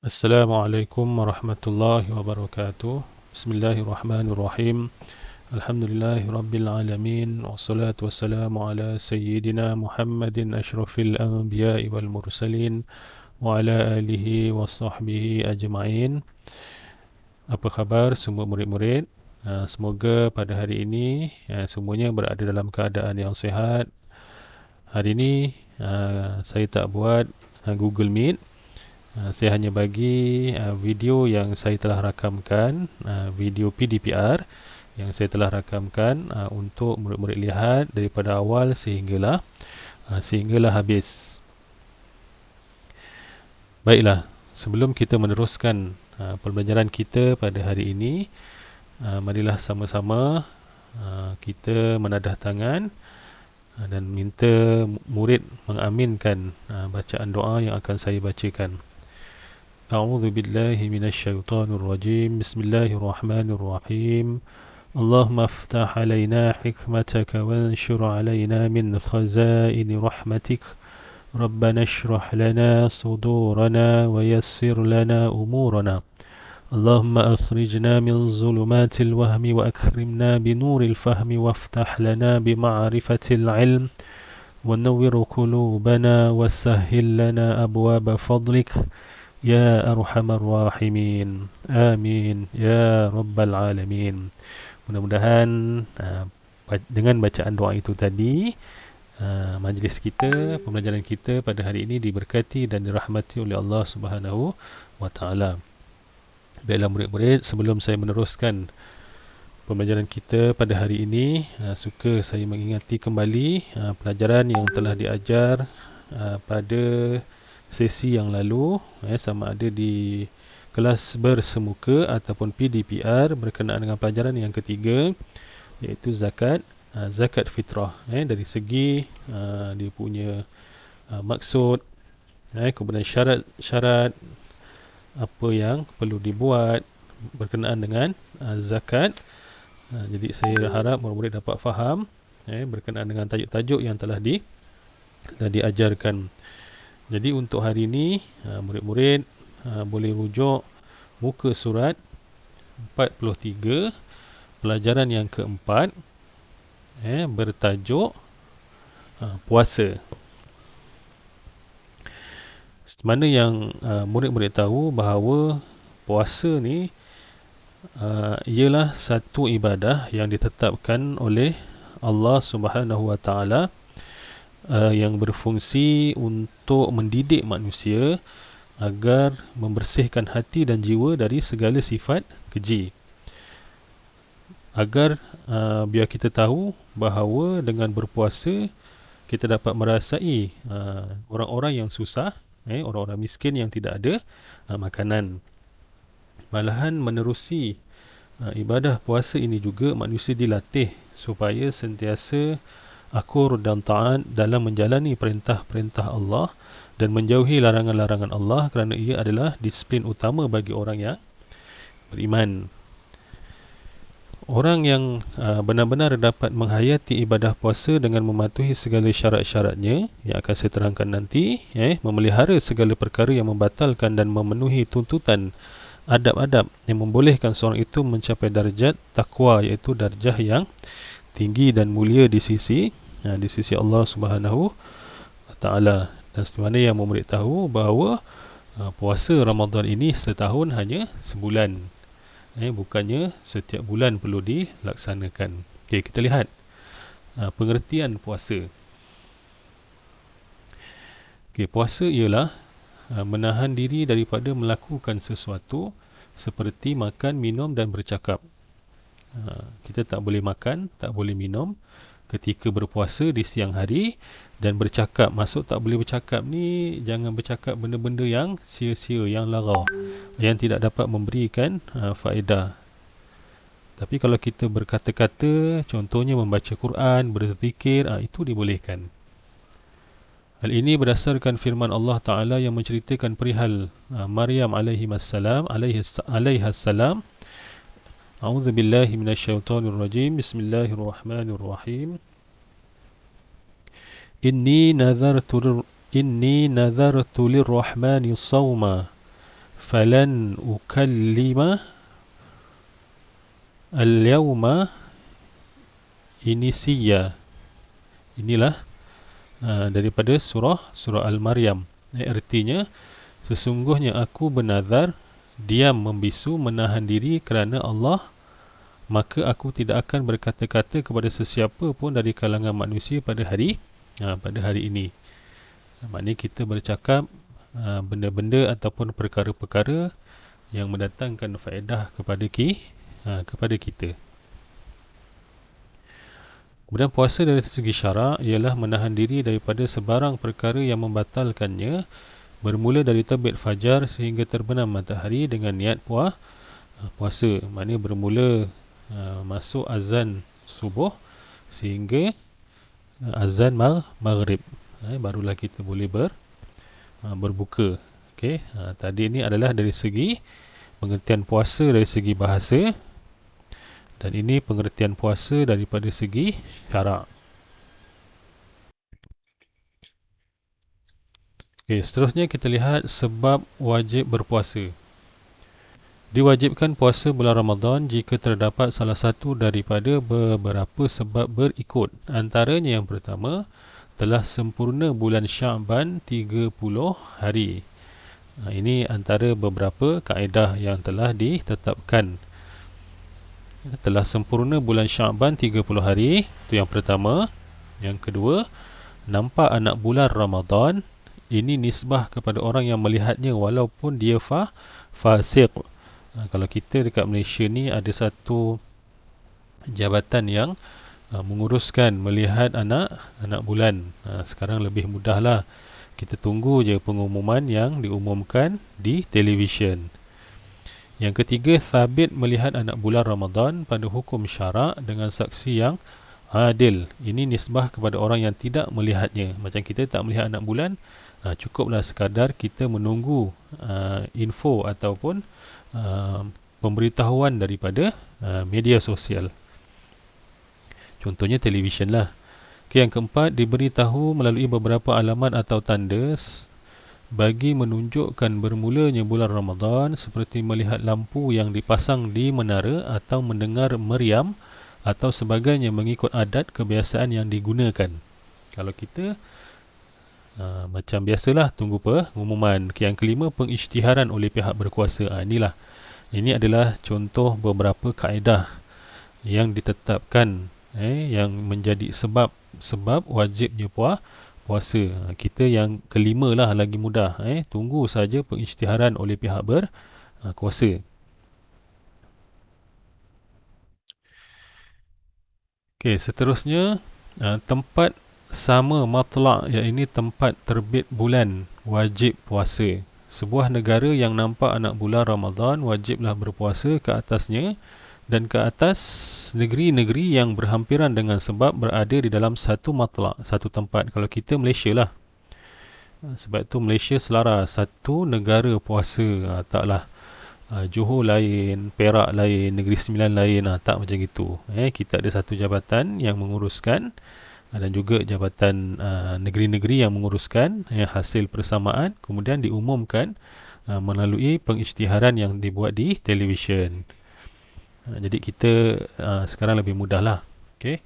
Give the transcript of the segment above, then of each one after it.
Assalamualaikum warahmatullahi wabarakatuh. Bismillahirrahmanirrahim. Alhamdulillahi rabbil alamin. Wassalatu wassalamu ala sayyidina Muhammadin asyrafil anbiya'i wal mursalin wa ala alihi wa sahbihi ajma'in. Apa khabar semua murid-murid? Semoga pada hari ini semuanya berada dalam keadaan yang sihat. Hari ini saya tak buat Google Meet. Saya hanya bagi video yang saya telah rakamkan, video PDPR yang saya telah rakamkan untuk murid-murid lihat daripada awal sehinggalah habis. Baiklah, sebelum kita meneruskan pembelajaran kita pada hari ini, marilah sama-sama kita menadah tangan dan minta murid mengaminkan bacaan doa yang akan saya bacakan. أعوذ بالله من الشيطان الرجيم بسم الله الرحمن الرحيم اللهم افتح علينا حكمتك وانشر علينا من خزائن رحمتك ربنا اشرح لنا صدورنا ويسر لنا أمورنا اللهم أخرجنا من ظلمات الوهم وأكرمنا بنور الفهم وافتح لنا بمعرفة العلم ونور قلوبنا وسهل لنا أبواب فضلك Ya Arhamar Rahimin. Amin ya Rabbal Alamin. Mudah-mudahan dengan bacaan doa itu tadi, majlis kita, pembelajaran kita pada hari ini diberkati dan dirahmati oleh Allah Subhanahu wa taala. Baiklah murid-murid, sebelum saya meneruskan pembelajaran kita pada hari ini, suka saya mengingati kembali pelajaran yang telah diajar pada sesi yang lalu, sama ada di kelas bersemuka ataupun PDPR berkenaan dengan pelajaran yang ketiga, iaitu zakat fitrah, dari segi dia punya maksud, kemudian syarat-syarat apa yang perlu dibuat berkenaan dengan zakat. Jadi saya harap murid-murid dapat faham berkenaan dengan tajuk-tajuk yang telah diajarkan. Jadi untuk hari ini, murid-murid boleh rujuk muka surat 43, pelajaran yang keempat, bertajuk puasa. Mana yang murid-murid tahu bahawa puasa ni ialah satu ibadah yang ditetapkan oleh Allah Subhanahu wa taala, yang berfungsi untuk mendidik manusia agar membersihkan hati dan jiwa dari segala sifat keji. Agar biar kita tahu bahawa dengan berpuasa kita dapat merasai orang-orang yang susah, orang-orang miskin yang tidak ada makanan. Malahan menerusi ibadah puasa ini juga manusia dilatih supaya sentiasa akur dan taat dalam menjalani perintah-perintah Allah dan menjauhi larangan-larangan Allah, kerana ia adalah disiplin utama bagi orang yang beriman. Orang yang benar-benar dapat menghayati ibadah puasa dengan mematuhi segala syarat-syaratnya yang akan saya terangkan nanti, memelihara segala perkara yang membatalkan dan memenuhi tuntutan adab-adab yang membolehkan seorang itu mencapai darjat takwa, iaitu darjah yang tinggi dan mulia di sisi Allah Subhanahu wa taala. Dan sebagaimana yang murid tahu bahawa puasa Ramadan ini setahun hanya sebulan, bukannya setiap bulan perlu dilaksanakan. Okey, kita lihat pengertian puasa. Okey, puasa ialah menahan diri daripada melakukan sesuatu seperti makan, minum dan bercakap. Kita tak boleh makan, tak boleh minum ketika berpuasa di siang hari, dan bercakap, maksud tak boleh bercakap ni, jangan bercakap benda-benda yang sia-sia, yang larau, yang tidak dapat memberikan faedah. Tapi kalau kita berkata-kata, contohnya membaca Quran, berzikir, itu dibolehkan. Hal ini berdasarkan firman Allah Ta'ala yang menceritakan perihal Maryam alaihissalam. أعوذ بالله من الشيطان الرجيم بسم الله الرحمن الرحيم إني نذرت للرحمن صوما falan ukallima al-yawma inisiya. Inilah daripada surah Al-Maryam. Artinya, sesungguhnya aku bernazar diam membisu menahan diri kerana Allah, maka aku tidak akan berkata-kata kepada sesiapa pun dari kalangan manusia pada hari ini. Maknanya kita bercakap benda-benda ataupun perkara-perkara yang mendatangkan faedah kepada kita. Kemudian puasa dari segi syarak ialah menahan diri daripada sebarang perkara yang membatalkannya, bermula dari terbit fajar sehingga terbenam matahari dengan niat puasa. Maknanya bermula masuk azan subuh sehingga azan maghrib. Barulah kita boleh berbuka. Okey, tadi ini adalah dari segi pengertian puasa dari segi bahasa, dan ini pengertian puasa daripada segi syarak. Okey, seterusnya kita lihat sebab wajib berpuasa. Diwajibkan puasa bulan Ramadan jika terdapat salah satu daripada beberapa sebab berikut. Antaranya yang pertama, telah sempurna bulan Sya'ban 30 hari. Ini antara beberapa kaedah yang telah ditetapkan. Telah sempurna bulan Sya'ban 30 hari, itu yang pertama. Yang kedua, nampak anak bulan Ramadan. Ini nisbah kepada orang yang melihatnya walaupun dia fasik. Kalau kita dekat Malaysia ni ada satu jabatan yang menguruskan melihat anak bulan. Sekarang lebih mudahlah. Kita tunggu je pengumuman yang diumumkan di televisyen. Yang ketiga, sabit melihat anak bulan Ramadan pada hukum syarak dengan saksi yang adil. Ini nisbah kepada orang yang tidak melihatnya. Macam kita tak melihat anak bulan, cukuplah sekadar kita menunggu info ataupun pemberitahuan daripada media sosial. Contohnya televisyen lah. Okay, yang keempat, diberitahu melalui beberapa alamat atau tanda bagi menunjukkan bermulanya bulan Ramadan, seperti melihat lampu yang dipasang di menara atau mendengar meriam atau sebagainya mengikut adat kebiasaan yang digunakan. Kalau kita macam biasalah tunggu pengumuman. Yang kelima, pengisytiharan oleh pihak berkuasa. Ini adalah contoh beberapa kaedah yang ditetapkan yang menjadi sebab wajibnya puasa. Kita yang kelima lah lagi mudah. Tunggu saja pengisytiharan oleh pihak berkuasa. Okey, seterusnya tempat sama matlak, iaitu tempat terbit bulan, wajib puasa. Sebuah negara yang nampak anak bulan Ramadan wajiblah berpuasa ke atasnya dan ke atas negeri-negeri yang berhampiran dengan sebab berada di dalam satu matlak, satu tempat. Kalau kita Malaysia lah, sebab tu Malaysia selaras satu negara puasa. Taklah Johor lain, Perak lain, Negeri Sembilan lain, tak macam itu. Kita ada satu jabatan yang menguruskan dan juga jabatan negeri-negeri yang menguruskan hasil persamaan, kemudian diumumkan melalui pengisytiharan yang dibuat di televisyen. Jadi kita sekarang lebih mudah lah. Okay.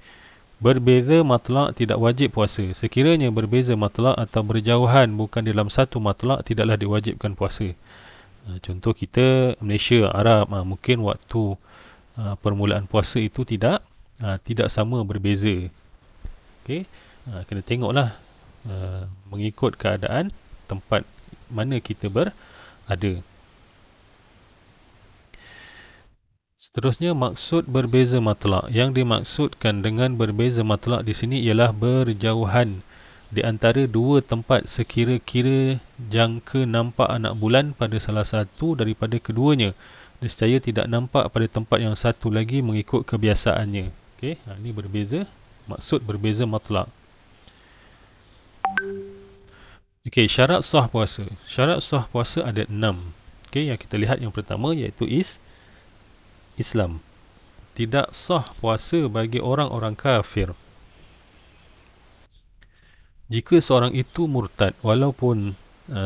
Berbeza matlak tidak wajib puasa. Sekiranya berbeza matlak atau berjauhan bukan dalam satu matlak, tidaklah diwajibkan puasa. Contoh kita Malaysia, Arab, mungkin waktu permulaan puasa itu tidak sama, berbeza. Okay. Kena tengoklah mengikut keadaan tempat mana kita berada. Seterusnya, maksud berbeza matlak. Yang dimaksudkan dengan berbeza matlak di sini ialah berjauhan di antara dua tempat sekira-kira jangka nampak anak bulan pada salah satu daripada keduanya, nescaya tidak nampak pada tempat yang satu lagi mengikut kebiasaannya. Okey, ini berbeza, maksud berbeza matlak. Okey, syarat sah puasa. Syarat sah puasa ada 6. Okey, yang kita lihat yang pertama iaitu Islam. Tidak sah puasa bagi orang-orang kafir. Jika seorang itu murtad, walaupun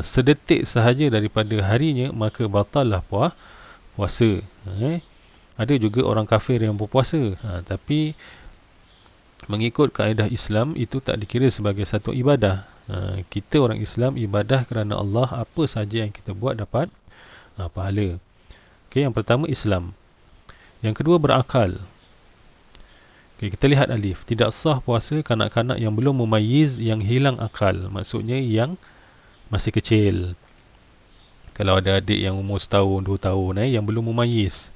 sedetik sahaja daripada harinya, maka batallah puasa. Ada juga orang kafir yang berpuasa, tapi mengikut kaedah Islam itu tak dikira sebagai satu ibadah. Kita orang Islam ibadah kerana Allah, apa saja yang kita buat dapat pahala. Okey, yang pertama Islam. Yang kedua berakal. Okey, kita lihat alif. Tidak sah puasa kanak-kanak yang belum memayyiz, yang hilang akal. Maksudnya yang masih kecil. Kalau ada adik yang umur setahun, 2 tahun yang belum memayyiz,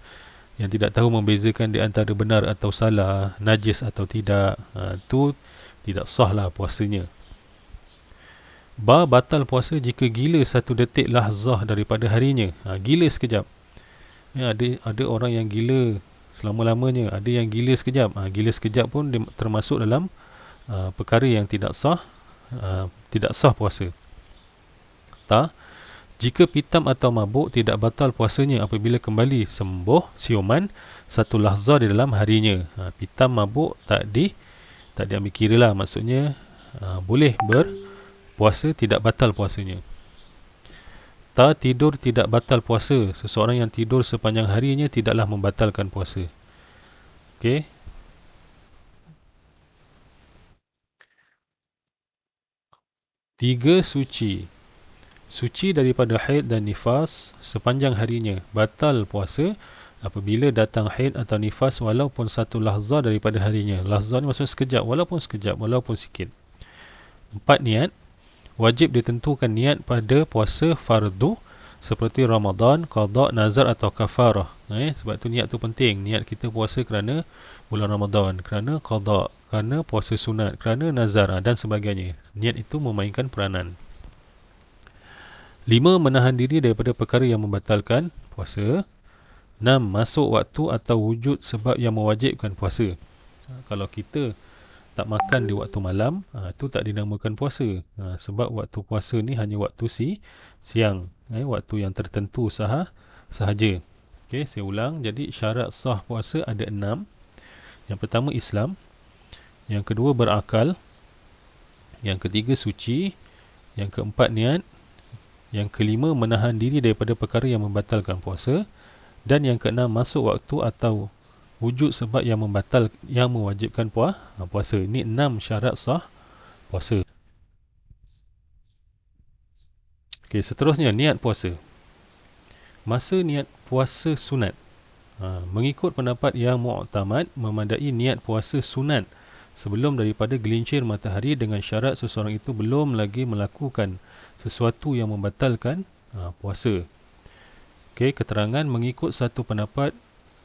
yang tidak tahu membezakan di antara benar atau salah, najis atau tidak, tu tidak sahlah puasanya. Batal puasa jika gila 1 detik lahzah daripada harinya. Gila sekejap. Ada orang yang gila selama-lamanya, ada yang gila sekejap. Gila sekejap pun termasuk dalam perkara yang tidak sah puasa. Jika pitam atau mabuk, tidak batal puasanya apabila kembali sembuh siuman 1 lahzah di dalam harinya. Pitam, mabuk tak diambil kira lah. Maksudnya boleh berpuasa, tidak batal puasanya. Tidur tidak batal puasa. Seseorang yang tidur sepanjang harinya tidaklah membatalkan puasa. Okey. Tiga, suci daripada haid dan nifas sepanjang harinya. Batal puasa apabila datang haid atau nifas walaupun 1 lahzah daripada harinya. Lahzah ni maksudnya sekejap, walaupun sikit. 4, niat. Wajib ditentukan niat pada puasa fardu seperti Ramadan, qada, nazar atau kafarah. Sebab tu niat tu penting. Niat kita puasa kerana bulan Ramadan, kerana qada, kerana puasa sunat, kerana nazar dan sebagainya. Niat itu memainkan peranan. 5, menahan diri daripada perkara yang membatalkan puasa. 6, masuk waktu atau wujud sebab yang mewajibkan puasa. Kalau kita tak makan di waktu malam, itu tak dinamakan puasa. Sebab waktu puasa ni hanya waktu siang, waktu yang tertentu sahaja. Okey, saya ulang. Jadi syarat sah puasa ada 6. Yang pertama Islam, yang kedua berakal, yang ketiga suci, yang keempat niat, yang kelima menahan diri daripada perkara yang membatalkan puasa, dan yang keenam masuk waktu atau wujud sebab yang mewajibkan puasa. Ini 6 syarat sah puasa. Okey, seterusnya niat puasa. Masa niat puasa sunat. Mengikut pendapat yang mu'tamad, memadai niat puasa sunat sebelum daripada gelincir matahari dengan syarat seseorang itu belum lagi melakukan sesuatu yang membatalkan puasa. Okey, keterangan mengikut satu pendapat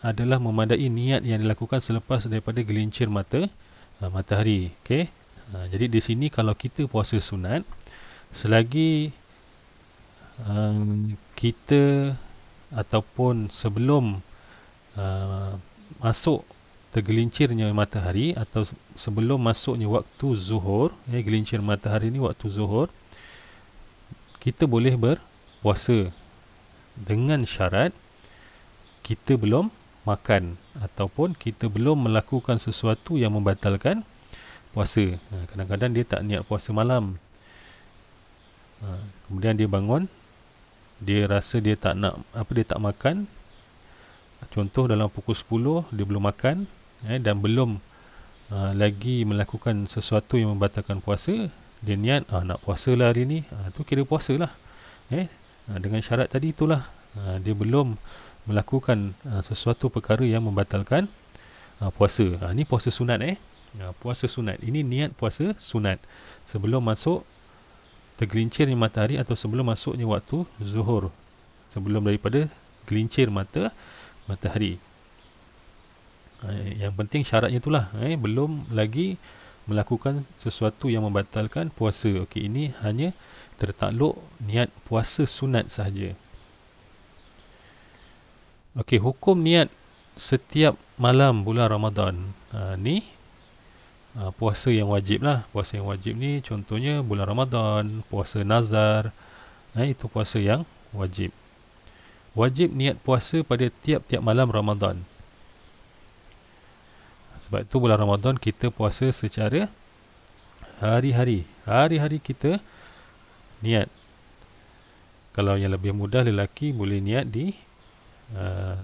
adalah memadai niat yang dilakukan selepas daripada gelincir matahari. Okey. Jadi di sini kalau kita puasa sunat, selagi kita ataupun sebelum masuk tergelincirnya matahari atau sebelum masuknya waktu zuhur, gelincir matahari ni waktu zuhur, kita boleh berpuasa dengan syarat kita belum makan ataupun kita belum melakukan sesuatu yang membatalkan puasa. Kadang-kadang dia tak niat puasa malam, kemudian dia bangun, dia rasa dia tak makan. Contoh dalam pukul 10 dia belum makan dan belum lagi melakukan sesuatu yang membatalkan puasa. Dia niat nak puasa lah hari ni, tu kira puasa lah. Dengan syarat tadi itulah, dia belum melakukan sesuatu perkara yang membatalkan puasa. Ini puasa sunat. Puasa sunat ini niat puasa sunat sebelum masuk tergelincirnya matahari atau sebelum masuknya waktu zuhur, sebelum daripada gelincir matahari. Yang penting syaratnya itulah, belum lagi melakukan sesuatu yang membatalkan puasa. Okey, ini hanya tertakluk niat puasa sunat sahaja. Okey, hukum niat setiap malam bulan Ramadan. Ni puasa yang wajib lah. Puasa yang wajib ni contohnya bulan Ramadan, puasa nazar. Itu puasa yang wajib. Wajib niat puasa pada tiap-tiap malam Ramadan. Sebab itu bulan Ramadan kita puasa secara hari-hari. Hari-hari kita niat. Kalau yang lebih mudah, lelaki boleh niat di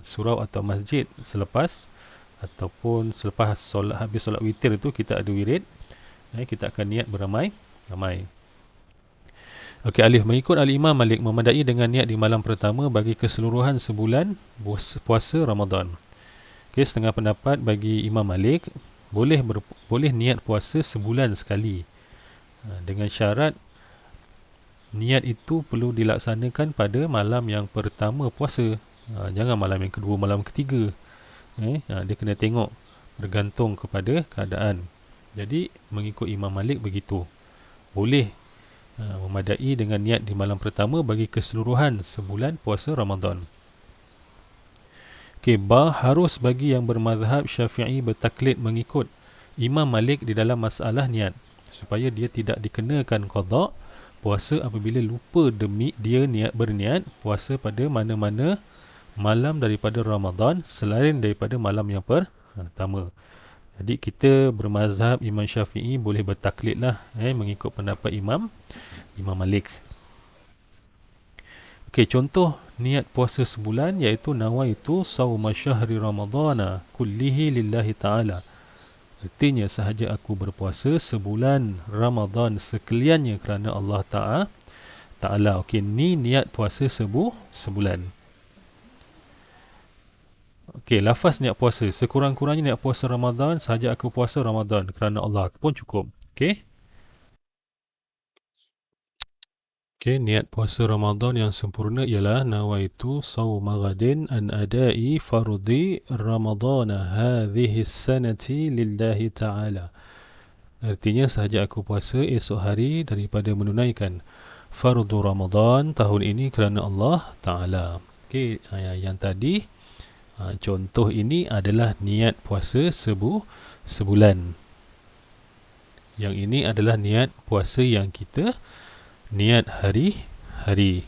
surau atau masjid selepas ataupun selepas habis solat witir itu kita ada wirid, kita akan niat beramai-ramai. Okey, alif mengikut al-Imam Malik memadai dengan niat di malam pertama bagi keseluruhan sebulan puasa Ramadan. Okey, setengah pendapat bagi Imam Malik boleh niat puasa sebulan sekali. Dengan syarat niat itu perlu dilaksanakan pada malam yang pertama puasa. Jangan malam yang kedua, malam ketiga. Dia kena tengok, bergantung kepada keadaan. Jadi mengikut Imam Malik begitu. Boleh memadai dengan niat di malam pertama bagi keseluruhan sebulan puasa Ramadan. Okey, harus bagi yang bermazhab Syafi'i bertaklid mengikut Imam Malik di dalam masalah niat, supaya dia tidak dikenakan qada puasa apabila lupa demi dia berniat puasa pada mana-mana malam daripada Ramadan selain daripada malam yang pertama. Jadi kita bermazhab Imam Syafi'i boleh bertaklid lah, mengikut pendapat Imam Malik. Okey, contoh niat puasa sebulan iaitu nawaitu sauma syahri ramadhana kullihi lillahi ta'ala. Artinya sahaja aku berpuasa sebulan Ramadan sekaliannya kerana Allah Ta'ala. Okey, ni niat puasa sebulan. Okey, lafaz niat puasa. Sekurang-kurangnya niat puasa Ramadan, sahaja aku puasa Ramadan kerana Allah pun cukup. Okey. Okey, niat puasa Ramadan yang sempurna ialah nawaitu sawma ghadin an adai fardhi Ramadana hadhihi sanati lillahi ta'ala. Artinya sahaja aku puasa esok hari daripada menunaikan fardu Ramadan tahun ini kerana Allah Ta'ala. Okey, yang tadi contoh ini adalah niat puasa sebulan. Yang ini adalah niat puasa yang kita niat hari-hari.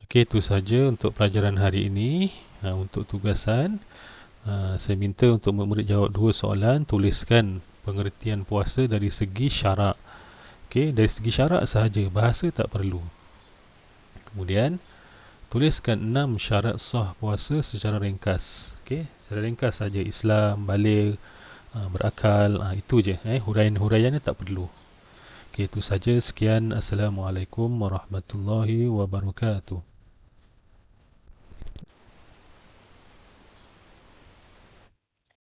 Okey, itu saja untuk pelajaran hari ini. Untuk tugasan, saya minta untuk murid jawab 2 soalan. Tuliskan pengertian puasa dari segi syarak. Okey, dari segi syarak sahaja, bahasa tak perlu. Kemudian tuliskan 6 syarat sah puasa secara ringkas. Okey, secara ringkas saja. Islam, baligh, berakal, itu je. Huraian-huraiannya tak perlu. Okey, itu saja. Sekian. Assalamualaikum warahmatullahi wabarakatuh.